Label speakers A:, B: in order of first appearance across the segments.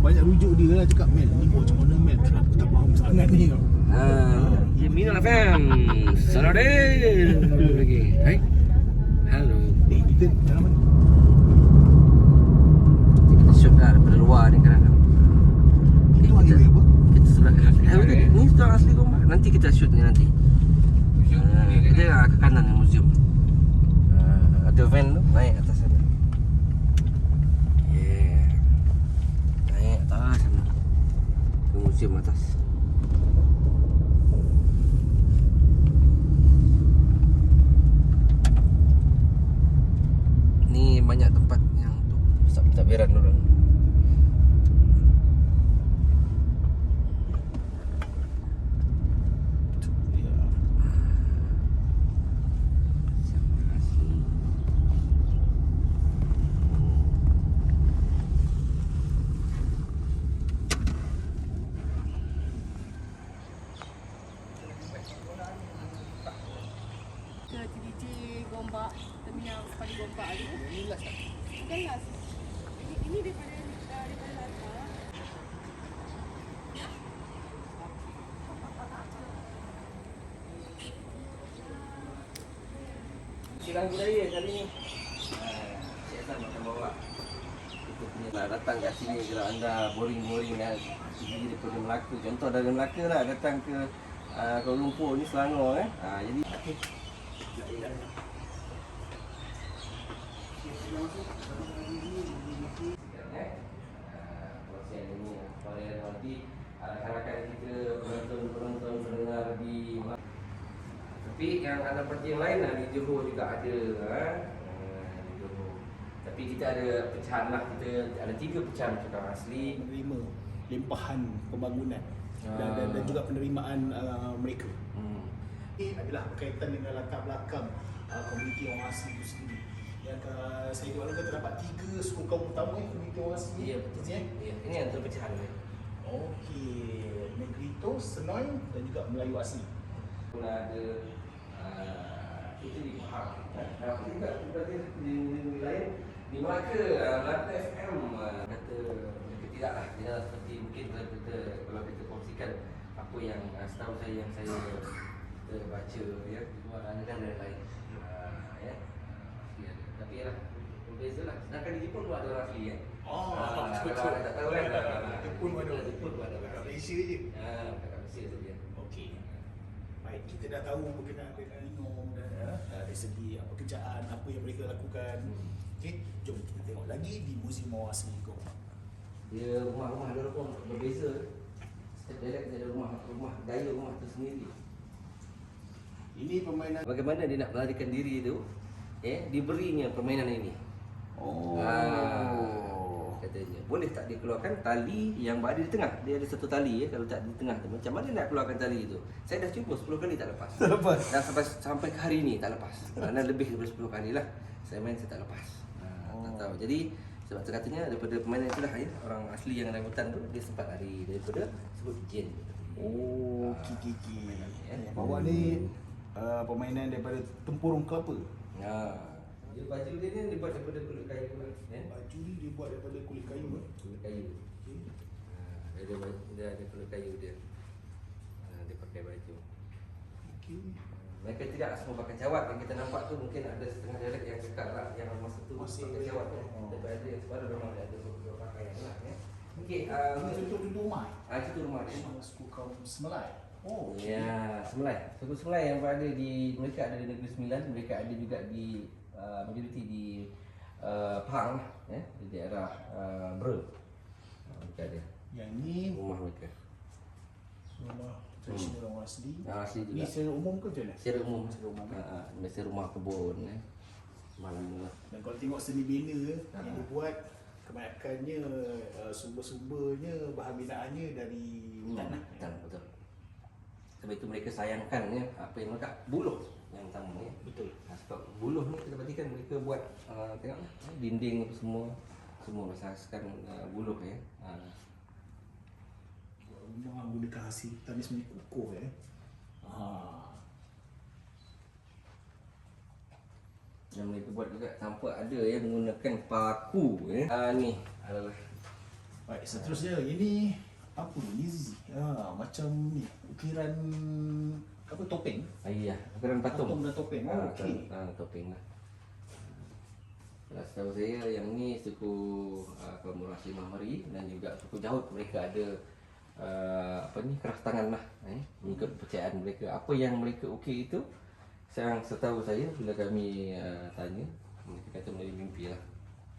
A: banyak rujuk dia lah cakap, Mel ni macam mana Mel, kenapa tak faham sangat ni kau.
B: Minal FM Saturday lagi. Hai. Halo.
A: Kita dalam mana?
B: Kita shoot lah daripada luar ni kadang-kadang.
A: Itu highway apa?
B: Kita sebelah ni store asli Gombak. Nanti kita shoot ni nanti. Kita ke kanan ni museum. Ada van tu naik atas sana. Yeah. Naik atas sana. Ke museum atas. Ni banyak tempat yang untuk pentadbiran dulu.
C: Ke TDJ Gombak, terminal Sepadi Gombak ni. Ini last tak? Bukan last. Ini daripada Lata.
B: Silang budaya kali ni. Cik Hassan makan bawa. Kita punya nak datang kat sini kalau anda boring-boring kan. Pergi daripada Melaka. Contoh dari Melaka lah datang ke Kuala Lumpur ni Selangor jadi okey. Rakan-rakan kita, penonton-penonton pendengar di tapi yang anak parti yang lain di Johor juga ada di Johor. Tapi kita ada pecahan lah, kita ada 3 pecahan cakap asli
A: Menerima limpahan pembangunan dan juga penerimaan mereka. Ini adalah berkaitan dengan latar belakang komuniti orang asli itu sendiri. Yang saya tahu terdapat 3 suku kaum utama komuniti orang asli.
B: Ya betul. Ya, ini yang terpecahan ni.
A: Okey, Negrito, Senoi dan juga Melayu asli.
B: Pun ada kita di Pahang. Tapi juga di negeri lain di Melaka, Melaka FM kata mereka tidaklah, dia seperti mungkin kalau kita kongsikan apa yang setahu saya yang saya baca ya di luar negara lain ya. Tapi yalah berbezalah. Sedangkan di Jepun pun ada orang asli ya.
A: Betul.
B: Kalau tak tahu kan.
A: Jepun ada.
B: Jepun ada.
A: Kat Malaysia je.
B: Kat Malaysia saja.
A: Okey. Baik, kita dah tahu berkenaan dengan Inom dan dari segi pekerjaan, apa yang mereka lakukan. Okey, jom kita tengok lagi di Museum Orang Asli Gombak.
B: Dia rumah-rumah dia pun berbeza. Setiap dialek dia ada rumah gaya rumah tu sendiri.
A: Ini permainan.
B: Bagaimana dia nak melarikan diri tu? Diberinya permainan ini. Katanya boleh tak dia keluarkan tali yang berada di tengah. Dia ada satu tali kalau tak di tengah tu. Macam mana nak keluarkan tali itu? Saya dah cuba 10 kali tak lepas.
A: Tak lepas.
B: Dan sampai ke hari ini tak lepas. Kerana lebih daripada 10 kali lah saya main, saya tak lepas. Tak tahu. Jadi sebab tu katanya daripada permainan itulah orang asli yang ada hutan tu dia sempat lari daripada sebut jin.
A: Kiki. Bawah ni permainan daripada tempurung kelapa.
B: Dia baju dia ni dibuat daripada kulit kayu
A: Baju ni dibuat daripada kulit kayu.
B: Kulit kayu. Dia ada kulit kayu dia. Dia pakai baju. Mereka tidak semua pakai cawat. Yang kita nampak tu mungkin ada setengah dialek yang dekat lah, yang masa tu
A: masih
B: pakai cawat tu. Tapi ada yang separuh memang ada pakaian lah okey,
A: contoh rumah.
B: Itu rumah dia.
A: Suku kaum Semelai.
B: Ya, Semelai. Suku Semelai yang berada di, mereka ada di Negeri Sembilan, mereka ada juga di majoriti di Pahang di daerah Bre. Mereka ada.
A: Yang ni
B: Rumah mereka.
A: rumah tradisional orang asli.
B: Asli juga.
A: Ni secara umum ke macam mana?
B: Secara umum. Biasa rumah kebun malam lah.
A: Dan kalau tengok seni bina yang dibuat, kebanyakannya sumber-sumbernya, bahan binaannya dari hutan lah.
B: Hutan, betul. Sebab itu mereka sayangkan apa yang mereka buluh yang utama
A: Betul.
B: Sebab buluh ni kita perhatikan mereka buat tengok dinding apa semua asaskan buluh
A: Rumah gunakan hasil hutan ni sebenarnya kukuh
B: yang mereka buat juga tanpa ada menggunakan paku ni adalah
A: Baik, seterusnya ini apa ni Zizi? Macam ni ukiran apa topeng?
B: Ya, ukuran patung.
A: Patung dan topeng. Oh, okey.
B: Topeng lah. Setahu saya yang ni suku kaum orang asli Mahmari dan juga suku Jahut, mereka ada keras tangan lah, mengikut kepercayaan mereka. Apa yang mereka ukir itu, setahu saya bila kami tanya, mereka kata melalui mimpi lah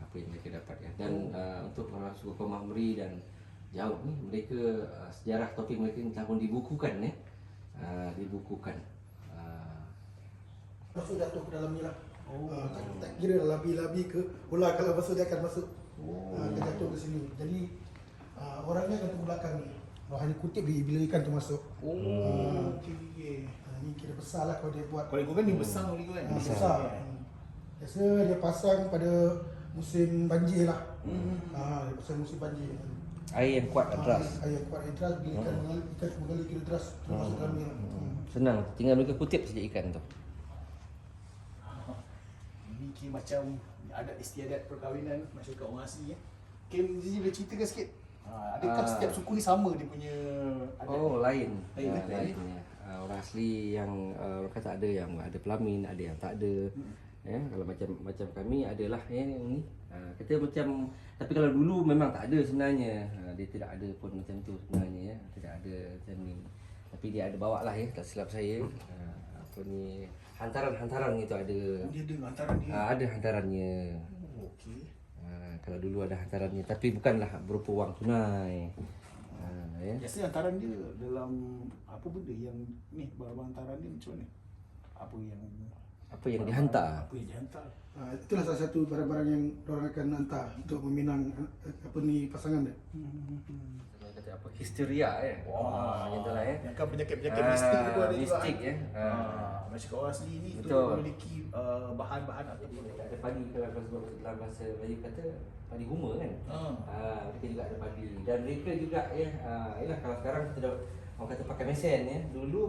B: apa yang mereka dapatkan. Dan untuk orang suku kaum Mahmari dan Jahut ni, mereka sejarah topeng mereka ni telah pun dibukukan, dibukukan.
D: Masuk jatuh ke dalam ni lah. Tak kira labi-labi ke ular, kalau masuk dia akan masuk. Akan jatuh ke sini. Jadi orangnya akan tunggu belakang ni. Hanya kutip bila ikan tu masuk.
A: Okey.
D: Ni kira besar lah kalau dia buat.
A: Kalau ikut kan ni besar kali kan?
D: Besar. Biasa dia pasang pada musim banjir lah. Dia pasang musim banjir.
B: Air yang kuat deras.
D: Air kuat, air deras. Bila ikan mengalir kira deras, terus masuk dalam ni lah.
B: Senang, tinggal mereka kutip saja ikan tu.
A: Ini kira macam adat istiadat perkahwinan masyarakat orang asli ya. Kim Zizi boleh ceritakan sikit? Adakah setiap suku ni sama dia punya adat?
B: Oh, lain.
A: Lain,
B: Lain ya. Orang asli yang orang kata ada yang ada pelamin, ada yang tak ada. Kalau macam kami adalah yang ni. Kita macam, tapi kalau dulu memang tak ada sebenarnya. Dia tidak ada pun macam tu sebenarnya ya. Tidak ada macam ni. Tapi dia ada bawa lah ya, tak silap saya. Apa ni, hantaran itu ada.
A: Dia ada hantaran dia.
B: Ada hantarannya.
A: Okey.
B: Kalau dulu ada hantarannya, tapi bukanlah berupa wang tunai. Ya.
A: Biasanya hantaran dia dalam apa benda yang ni, barang hantaran dia macam mana? Apa yang
B: dihantar?
A: Apa yang dihantar?
D: Itulah salah satu barang-barang yang orang akan hantar untuk meminang pasangan dia.
B: Kata apa, histeria ya. Macam itulah ya.
A: Yang kan penyakit-penyakit mistik tu ada juga.
B: Mistik ya.
A: Masyarakat orang asli ni tu
B: Betul.
A: memiliki bahan-bahan ataupun
B: Ada padi, kalau sebut dalam bahasa Melayu kata padi huma kan. Mereka juga ada padi. Dan mereka juga ya, ialah kalau sekarang kita dah orang kata pakai mesin ya. Dulu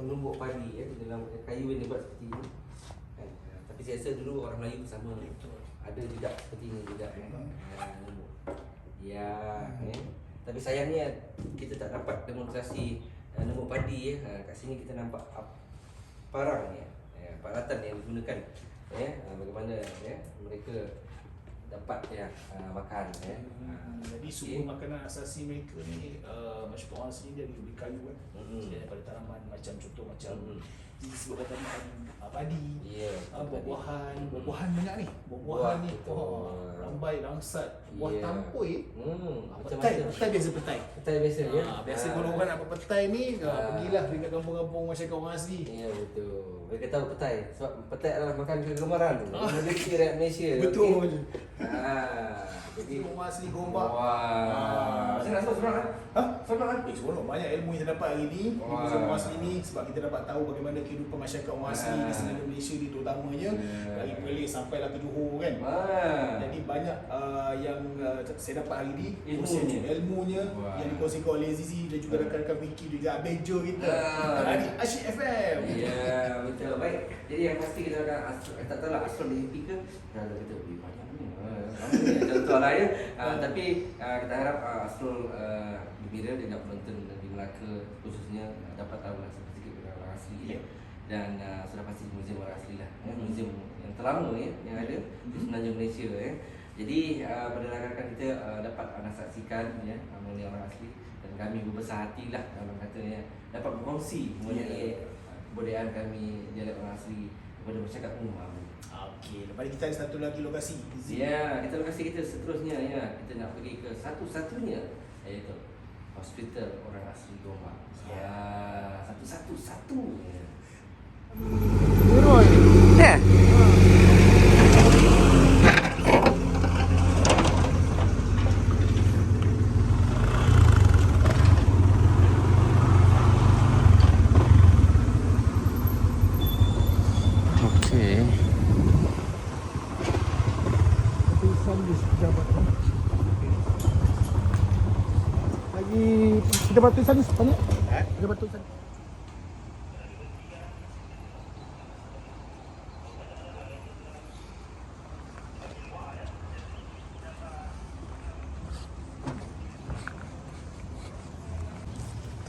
B: menumbuk padi ya dalam kayu yang dibuat seperti ini. Tapi saya rasa dulu orang Melayu sama. Ada juga seperti ini juga ya. Menumbuk. Ya. Tapi sayangnya kita tak dapat demonstrasi numbuk padi ya. Kat sini kita nampak parang ya. Peralatan yang digunakan ya, bagaimana ya mereka dapat ya makan ya.
A: Jadi sumber makanan asasi mereka ni masyarakat orang asli dia diberi kayu kan. Daripada tanaman macam contoh macam disebutkan tadi padi. Buah-buahan banyak ni. Buah-buahan ni rambai, langsat, buah tampoi. Petai biasa petai.
B: Petai biasa ya.
A: Biasa kalau orang nak buat petai ni pergilah dekat kampung-kampung masyarakat orang asli.
B: Ya betul. Mereka tahu petai sebab petai adalah makan kegemaran Malaysia rakyat Malaysia.
A: Betul.
B: Jadi
A: orang asli Gombak.
B: Saya rasa seronok kan? Seronok kan?
A: Seronok. Banyak ilmu yang kita dapat hari ni bersama orang asli ni sebab kita dapat tahu bagaimana kehidupan masyarakat orang asli di seluruh Malaysia ni terutamanya dari Perlis sampailah ke Johor kan. Jadi banyak yang saya dapat hari ni ilmunya yang dikongsikan oleh Zizi dan juga rakan-rakan Vicky juga Abejo kita dari Asyik FM.
B: Ya betul. Baik. Jadi yang pasti kita akan tak tahu lah Astro di ke dah kita beli banyak ni. Contohlah ya. Tapi kita harap Astro gembira dia nak menonton di Melaka khususnya dapat tahu lah sedikit tentang orang asli ya. Dan sudah pasti muzium orang asli lah. Muzium yang terlama ya yang ada di semenanjung Malaysia ya. Jadi pada rakan-rakan kita dapat anda saksikan ya mengenai orang asli dan kami berbesar hati lah dalam katanya dapat berkongsi mengenai kebudayaan kami dialek orang asli kepada masyarakat umum.
A: Okey, lepas ni kita ada satu lagi lokasi.
B: Ya, kita lokasi kita seterusnya ya. Kita nak pergi ke satu-satunya iaitu hospital orang asli Gombak. Ya, satu-satunya. Ya.
D: Kita buat tulisan ni banyak. Kita buat tulisan.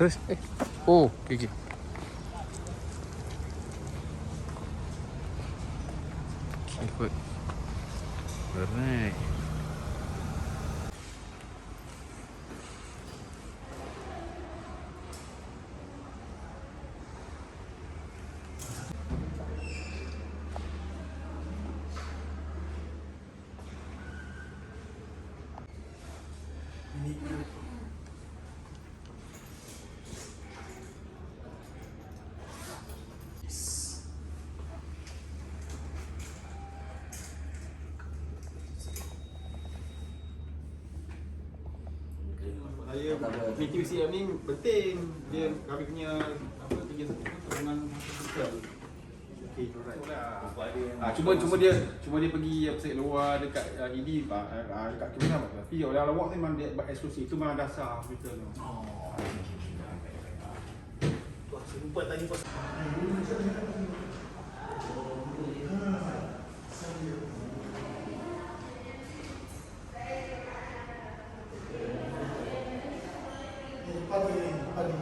E: Terus oh, okey. Ikut. Alright.
F: Saya PQCM ni penting. Dia kami punya apa kerja dengan hospital. Okey, alright. Cuma dia pergi apa luar dekat ED dekat Kemenang. Tapi orang lawak ni memang dia eksklusif. Itu memang dasar hospital tu.
A: Oh. Tuan, saya lupa tanya pasal
D: Pagi.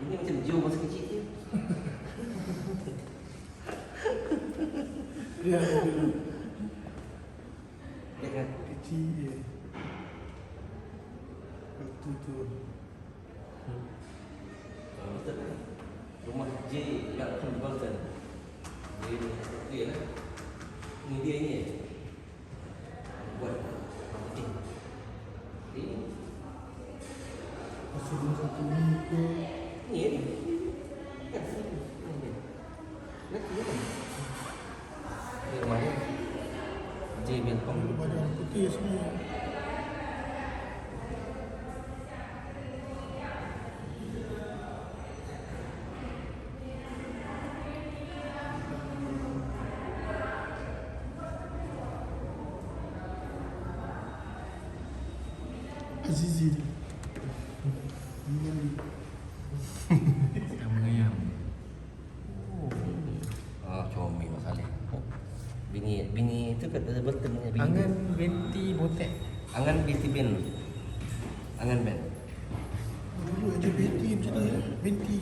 B: Ini macam Joe masa kecil je.
D: Ya,
B: Ya kan?
D: kecil je. Waktu tu.
B: Betul kan? Rumah J kat Kembangkan. J ni okey lah. Ni dia ni. Buat marketing. Ini.
D: Masuk rumah satu ni ke.
B: Ni ni. Kan? Ni. Lagi kan? Ni rumah dia. J Bentong.
D: Badan putih semua. Azizi ni.
E: Yang mengayam.
B: Ah, comel masalah. Bini tu kata bertemu bini.
E: Angan binti botek.
B: Angan binti Ben. Angan Ben.
D: Dulu ada Betty macam ni. Betty.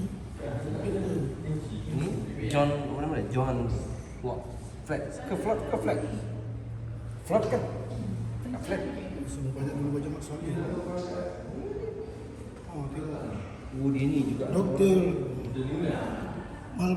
B: Ni John mana mana? John Flock. Flat ke Flock ke Flat? Flock kan? Flat.
D: Semua banyak dulu baca Mak Soleh. Oh, tengok.
B: Dia ni juga.
D: Doktor Mal